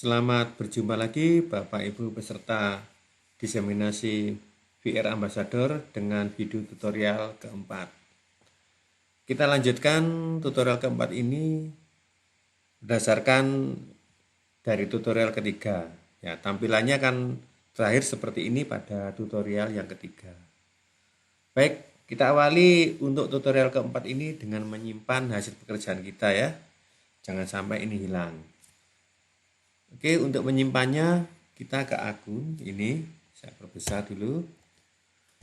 Selamat berjumpa lagi Bapak Ibu peserta diseminasi VR Ambassador dengan video tutorial keempat. Kita lanjutkan tutorial keempat ini berdasarkan dari tutorial ketiga. Ya, tampilannya kan terakhir seperti ini pada tutorial yang ketiga. Baik, kita awali untuk tutorial keempat ini dengan menyimpan hasil pekerjaan kita ya. Jangan sampai ini hilang. Oke, untuk menyimpannya kita ke akun ini, saya perbesar dulu.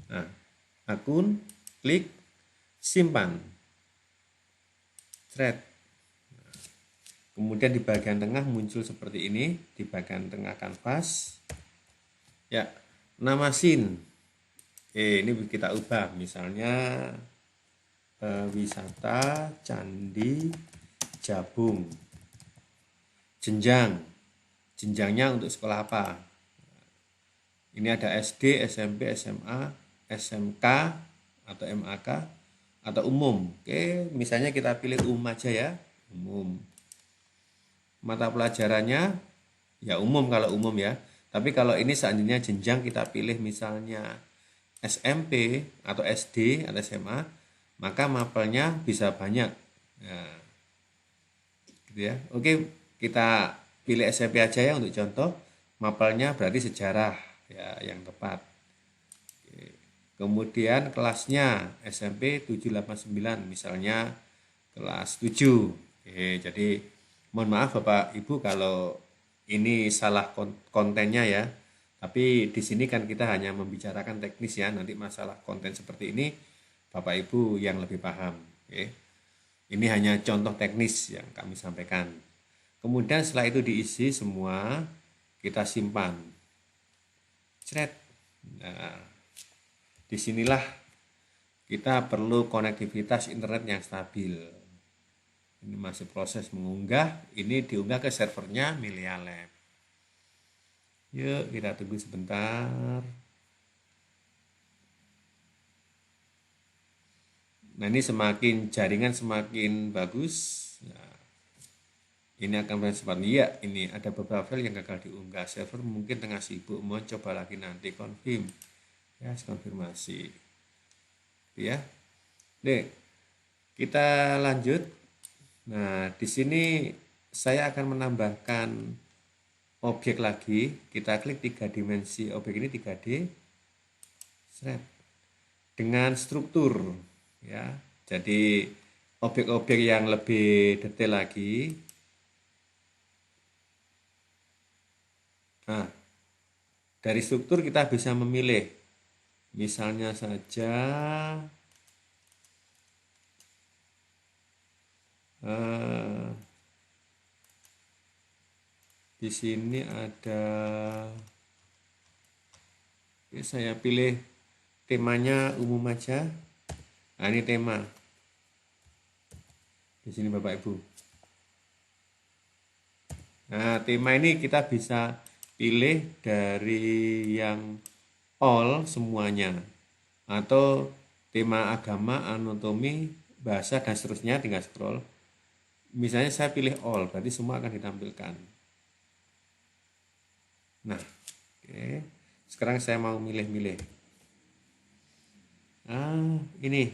Nah, akun, klik, simpan, thread. Kemudian di bagian tengah muncul seperti ini, di bagian tengah kanvas. Ya, nama scene. Ini kita ubah, misalnya wisata Candi Jabung. Jenjangnya untuk sekolah apa? Ini ada SD, SMP, SMA, SMK atau MAK atau umum. Oke, misalnya kita pilih umum aja ya, umum. Mata pelajarannya ya umum kalau umum ya. Tapi kalau ini seandainya jenjang kita pilih misalnya SMP atau SD atau SMA, maka mapelnya bisa banyak. Nah, gitu ya. Oke, kita pilih SMP aja ya untuk contoh. Mapelnya berarti sejarah ya yang tepat. Oke. Kemudian kelasnya SMP 789 misalnya kelas 7. Oke, jadi mohon maaf Bapak Ibu kalau ini salah kontennya ya. Tapi di sini kan kita hanya membicarakan teknis ya. Nanti masalah konten seperti ini Bapak Ibu yang lebih paham. Oke. Ini hanya contoh teknis yang kami sampaikan. Kemudian setelah itu diisi semua, kita simpan. Cret. Nah, disinilah kita perlu konektivitas internet yang stabil. Ini masih proses mengunggah, ini diunggah ke servernya Melia Lab. Yuk, kita tunggu sebentar. Nah, ini jaringan semakin bagus. Nah, ini akan bersifat ya, ini ada beberapa file yang gagal diunggah. Server mungkin tengah sibuk, mau coba lagi nanti confirm. Ya, konfirmasi. Ya. Nih, kita lanjut. Nah, di sini saya akan menambahkan objek lagi. Kita klik 3 dimensi objek ini 3D. Dengan struktur ya. Jadi objek-objek yang lebih detail lagi. Nah, dari struktur kita bisa memilih. Misalnya saja di sini ada, saya pilih temanya umum aja. Nah, ini tema. Di sini Bapak Ibu. Nah, tema ini kita bisa pilih dari yang all semuanya atau tema agama, anatomi, bahasa dan seterusnya, tinggal scroll. Misalnya saya pilih all, berarti semua akan ditampilkan. Nah, oke. Sekarang saya mau milih-milih. Ini.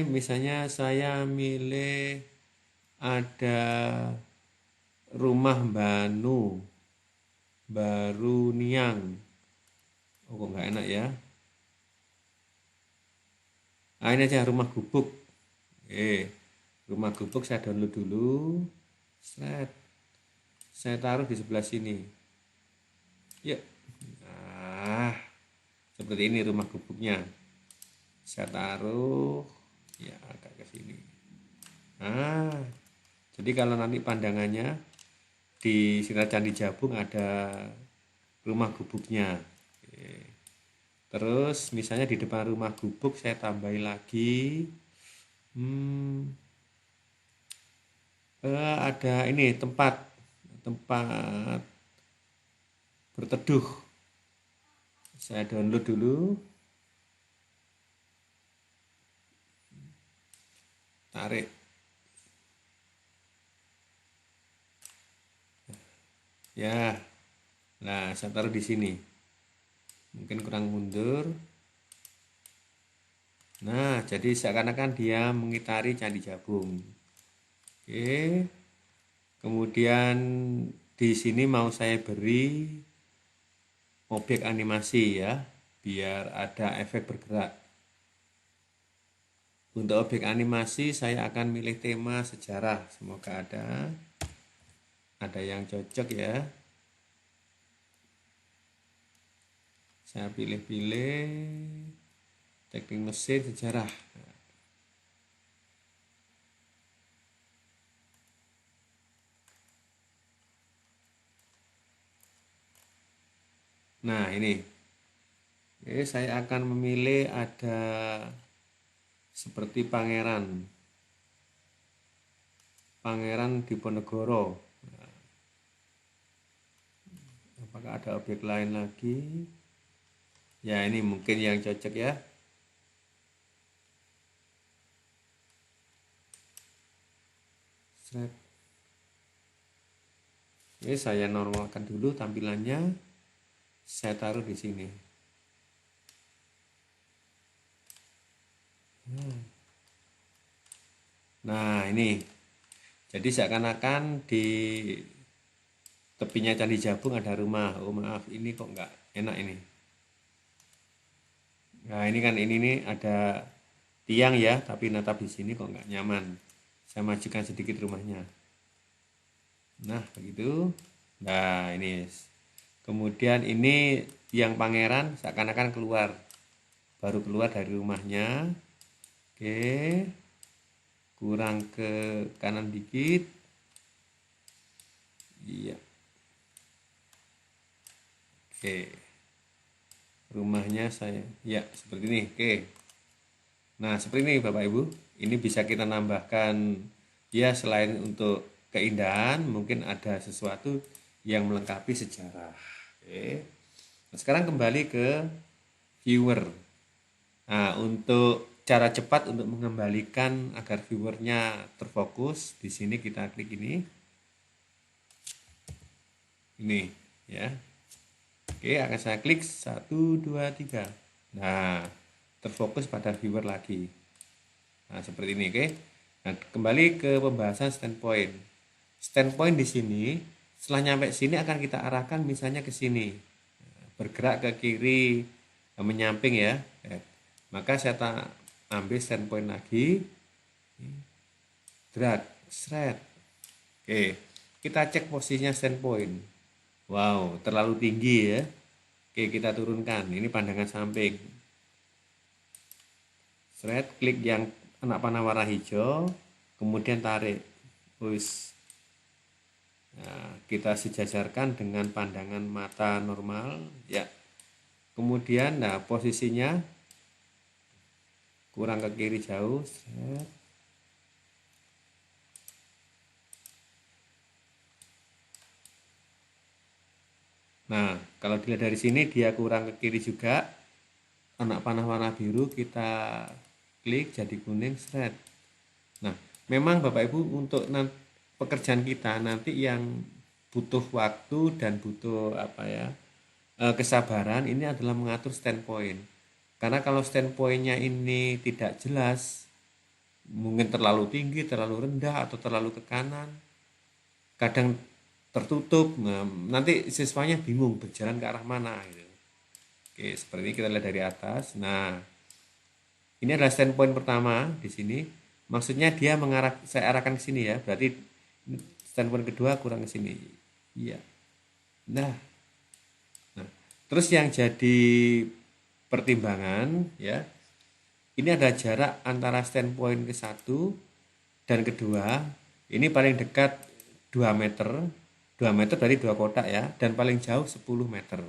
Misalnya saya milih ada rumah Baru Niang. Oh, kok nggak enak ya. Ini aja rumah gubuk. Rumah gubuk saya download dulu. Saya taruh di sebelah sini. Ya. Nah, seperti ini rumah gubuknya. Saya taruh ya agak ke sini. Jadi kalau nanti pandangannya di Sinar Candi Jabung ada rumah gubuknya. Terus misalnya di depan rumah gubuk saya tambahin lagi ada ini tempat berteduh. Saya download dulu. Tarik. Ya, nah saya taruh di sini. Mungkin kurang mundur. Nah, jadi seakan-akan dia mengitari Candi Jabung. Oke. Kemudian di sini mau saya beri objek animasi ya, biar ada efek bergerak. Untuk objek animasi saya akan milih tema sejarah. Semoga ada yang cocok ya. Saya pilih-pilih teknik mesin sejarah. Nah, ini. Oke, saya akan memilih ada seperti Pangeran Diponegoro. Apakah ada objek lain lagi? Ya, ini mungkin yang cocok ya. Oke, saya normalkan dulu tampilannya. Saya taruh di sini. Nah, ini. Jadi seakan-akan di tepinya Candi Jabung ada rumah. Oh, maaf, ini kok nggak enak ini. Nah, ini kan ini nih ada tiang ya, tapi natap di sini kok nggak nyaman. Saya majukan sedikit rumahnya. Nah, begitu. Nah, ini. Kemudian ini yang pangeran seakan-akan keluar. Baru keluar dari rumahnya. Oke. Kurang ke kanan dikit. Iya. Oke. Rumahnya saya. Ya, seperti ini. Oke. Nah, seperti ini Bapak Ibu. Ini bisa kita nambahkan ya selain untuk keindahan, mungkin ada sesuatu yang melengkapi sejarah. Oke. Nah, sekarang kembali ke viewer. Nah, untuk cara cepat untuk mengembalikan agar viewernya terfokus, di sini kita klik ini. Ini ya. Oke, akan saya klik 1, 2, 3. Nah, terfokus pada viewer lagi. Nah, seperti ini, oke. Nah, kembali ke pembahasan standpoint. Standpoint di sini, setelah nyampe sini akan kita arahkan misalnya ke sini. Bergerak ke kiri, menyamping ya. Maka saya ambil standpoint lagi. Drag, shred. Oke, kita cek posisinya standpoint. Wow, terlalu tinggi ya. Oke, kita turunkan. Ini pandangan samping. Shred, klik yang anak panah warna hijau, kemudian tarik. Terus nah, kita sejajarkan dengan pandangan mata normal. Ya. Kemudian, nah posisinya kurang ke kiri jauh. Shred. Nah, kalau dilihat dari sini dia kurang ke kiri juga. Anak panah warna biru kita klik jadi kuning, shred. Nah, memang Bapak Ibu untuk pekerjaan kita nanti yang butuh waktu dan butuh kesabaran ini adalah mengatur standpoint. Karena kalau standpointnya ini tidak jelas, mungkin terlalu tinggi, terlalu rendah, atau terlalu ke kanan, kadang tertutup, nah, nanti siswanya bingung berjalan ke arah mana gitu. Oke, seperti ini kita lihat dari atas. Nah, ini adalah standpoint pertama di sini. Maksudnya dia saya arahkan ke sini ya. Berarti standpoint kedua kurang ke sini. Iya. Nah, terus yang jadi pertimbangan ya, ini ada jarak antara standpoint ke satu dan kedua. Ini paling dekat 2 meter. 2 meter dari 2 kotak ya, dan paling jauh 10 meter.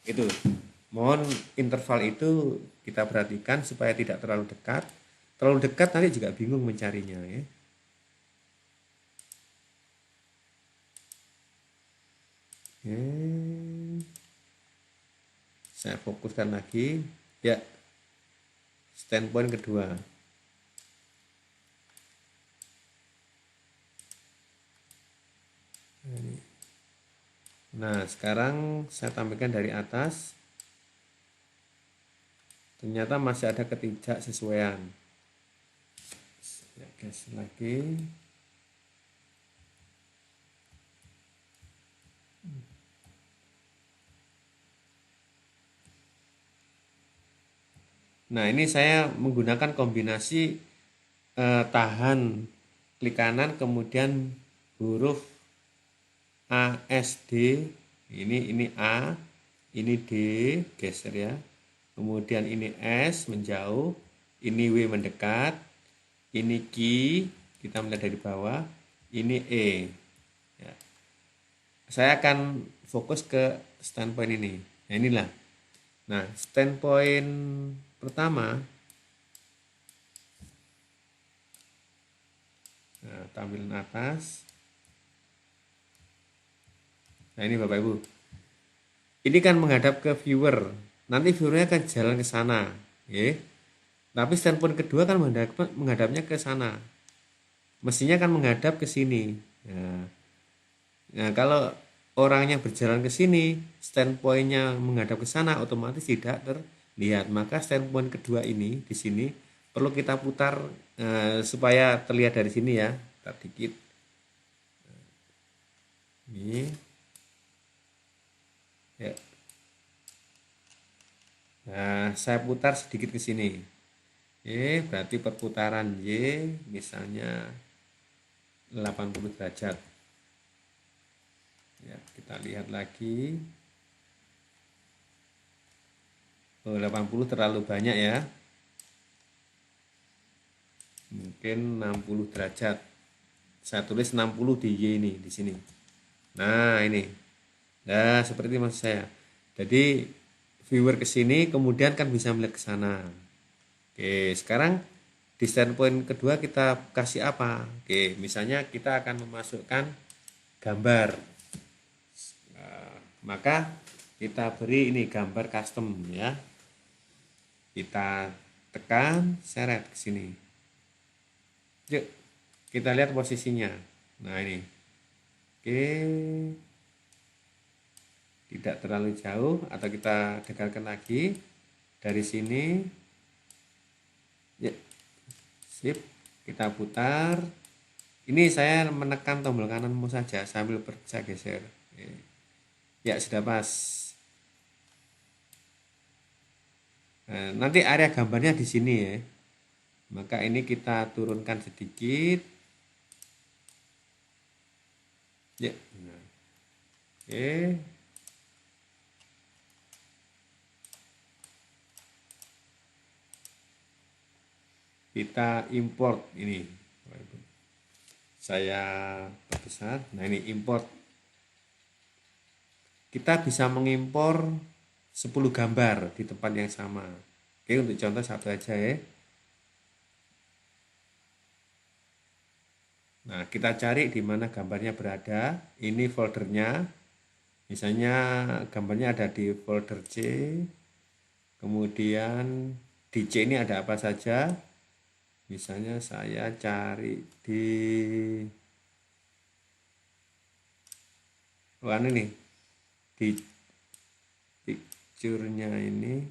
Itu. Mohon interval itu kita perhatikan supaya tidak terlalu dekat. Terlalu dekat nanti juga bingung mencarinya ya. Oke. Saya fokuskan lagi. Ya. Standpoint kedua. Nah, sekarang saya tampilkan dari atas. Ternyata masih ada ketidaksesuaian. Ya, gas lagi. Nah, ini saya menggunakan kombinasi tahan klik kanan kemudian huruf A S D. Ini A, ini D, geser ya. Kemudian ini S menjauh, ini W mendekat, ini Q kita melihat dari bawah, ini E. Ya. Saya akan fokus ke standpoint ini. Nah, inilah. Nah, standpoint pertama, nah, tampilan atas. Nah, ini Bapak Ibu. Ini kan menghadap ke viewer. Nanti viewernya akan jalan ke sana, ya. Tapi standpoint kedua kan menghadapnya ke sana. Mestinya kan menghadap ke sini. Nah, kalau orangnya berjalan ke sini, standpointnya menghadap ke sana, otomatis tidak terlihat. Maka standpoint kedua ini di sini perlu kita putar supaya terlihat dari sini ya. Putar dikit. Ini. Ya. Nah, saya putar sedikit ke sini. Berarti perputaran Y misalnya 80 derajat. Ya, kita lihat lagi. 80 terlalu banyak ya. Mungkin 60 derajat. Saya tulis 60 di Y ini di sini. Nah, ini. Nah, seperti maksud saya. Jadi viewer ke sini kemudian kan bisa melihat ke sana. Oke, sekarang di standpoint kedua kita kasih apa? Oke, misalnya kita akan memasukkan gambar. Maka kita beri ini gambar custom ya. Kita tekan seret ke sini. Yuk, kita lihat posisinya. Nah, ini. Oke. Tidak terlalu jauh atau kita dekalkan lagi dari sini. Ya, sip. Kita putar. Ini saya menekan tombol kananmu saja sambil saya geser. Ya, sudah pas. Nah, nanti area gambarnya di sini ya. Maka ini kita turunkan sedikit. Ya. Nah. Oke. Kita import ini. Saya perbesar. Nah, ini import. Kita bisa mengimpor 10 gambar di tempat yang sama. Oke, untuk contoh satu aja ya. Nah, kita cari di mana gambarnya berada. Ini foldernya. Misalnya gambarnya ada di folder C. Kemudian di C ini ada apa saja? Misalnya saya cari di ini di picture-nya ini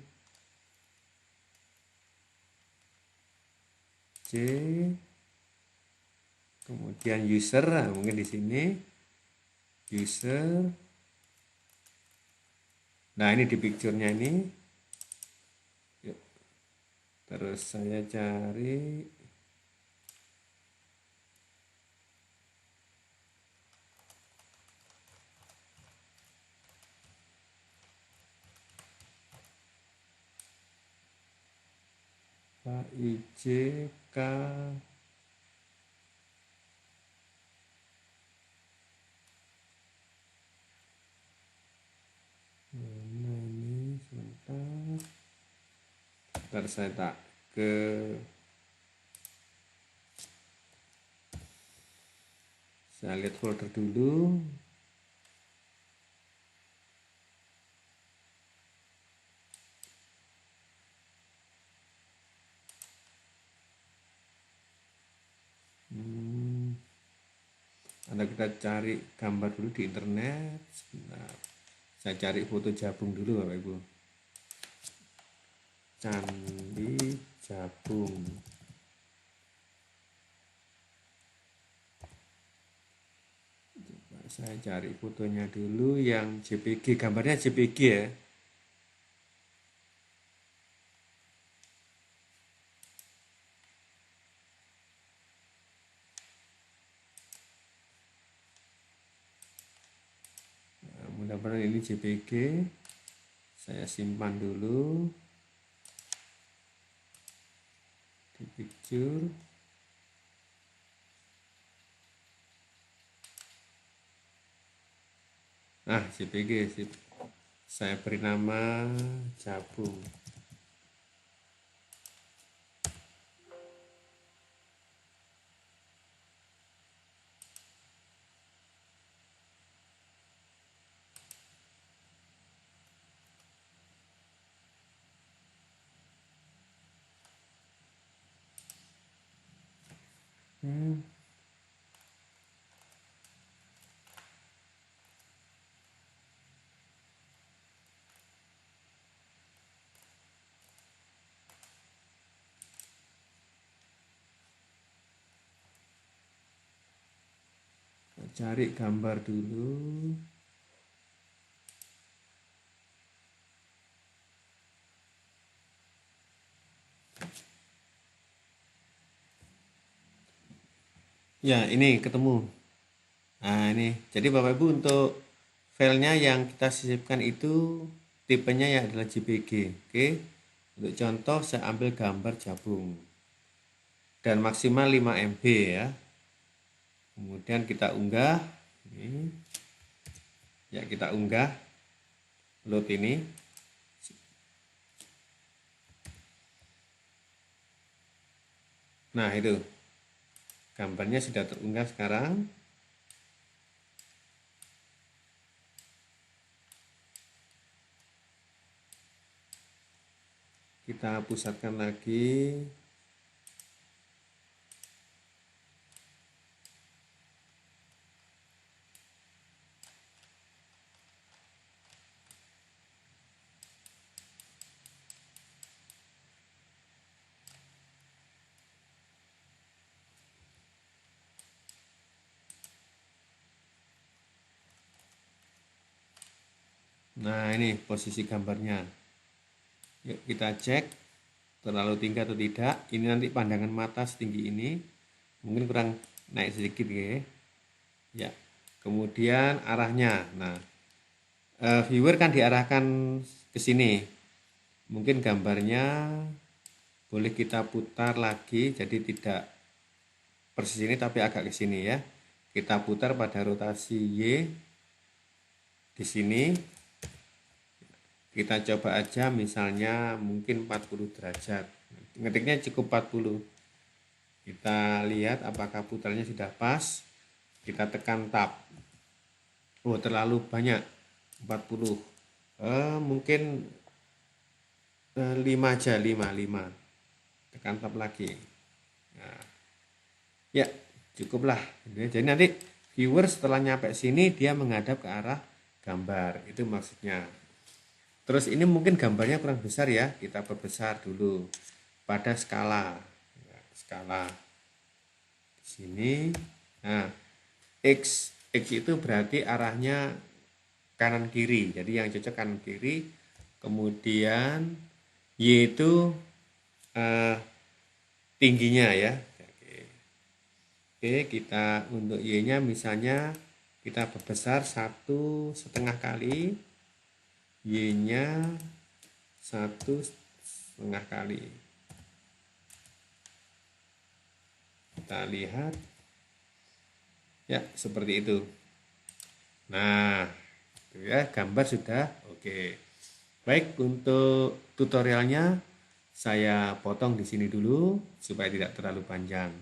C, kemudian user, nah mungkin di sini user. Nah, ini di picture-nya ini. Yuk. Terus saya cari KIJK. Mana ini sebentar. Ntar saya tak ke saya lihat folder dulu. Sebentar, kita cari gambar dulu di internet. Sebentar, saya cari foto Jabung dulu Bapak Ibu. Candi Jabung. Coba saya cari fotonya dulu yang JPG, gambarnya JPG ya. Nah, mudah-mudahan ini JPG. Saya simpan dulu di picture. Nah, JPG sip. Saya beri nama Jabung. Cari gambar dulu. Ya, ini ketemu. Nah, ini. Jadi Bapak Ibu, untuk filenya yang kita sisipkan itu tipenya ya adalah JPG. Oke. Untuk contoh saya ambil gambar Jabung. Dan maksimal 5 MB ya. Kemudian kita unggah. Ini. Ya, kita unggah. Load ini. Nah, itu. Gambarnya sudah terunggah sekarang. Kita pusatkan lagi. Nah, ini posisi gambarnya. Yuk kita cek terlalu tinggi atau tidak. Ini nanti pandangan mata setinggi ini. Mungkin kurang naik sedikit ya. Ya. Kemudian arahnya. Nah, viewer kan diarahkan ke sini. Mungkin gambarnya boleh kita putar lagi jadi tidak persis ini tapi agak ke sini ya. Kita putar pada rotasi Y di sini. Kita coba aja misalnya mungkin 40 derajat. Ngetiknya cukup 40. Kita lihat apakah putarnya sudah pas. Kita tekan tab. Oh, terlalu banyak. 40. Mungkin 5 aja, 5. Tekan tab lagi. Nah, ya, cukuplah. Jadi nanti viewer setelah nyampe sini dia menghadap ke arah gambar. Itu maksudnya. Terus ini mungkin gambarnya kurang besar ya, kita perbesar dulu pada skala. Ya, skala di sini. Nah, X itu berarti arahnya kanan kiri. Jadi yang cocok kanan kiri. Kemudian Y itu tingginya ya. Oke, kita untuk Y-nya misalnya kita perbesar 1,5 kali. Y-nya 1,5 kali. Kita lihat. Ya, seperti itu. Nah, itu ya, gambar sudah oke. Baik, untuk tutorialnya saya potong di sini dulu supaya tidak terlalu panjang.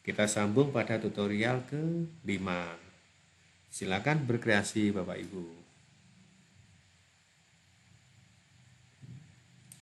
Kita sambung pada tutorial ke-5. Silakan berkreasi Bapak Ibu.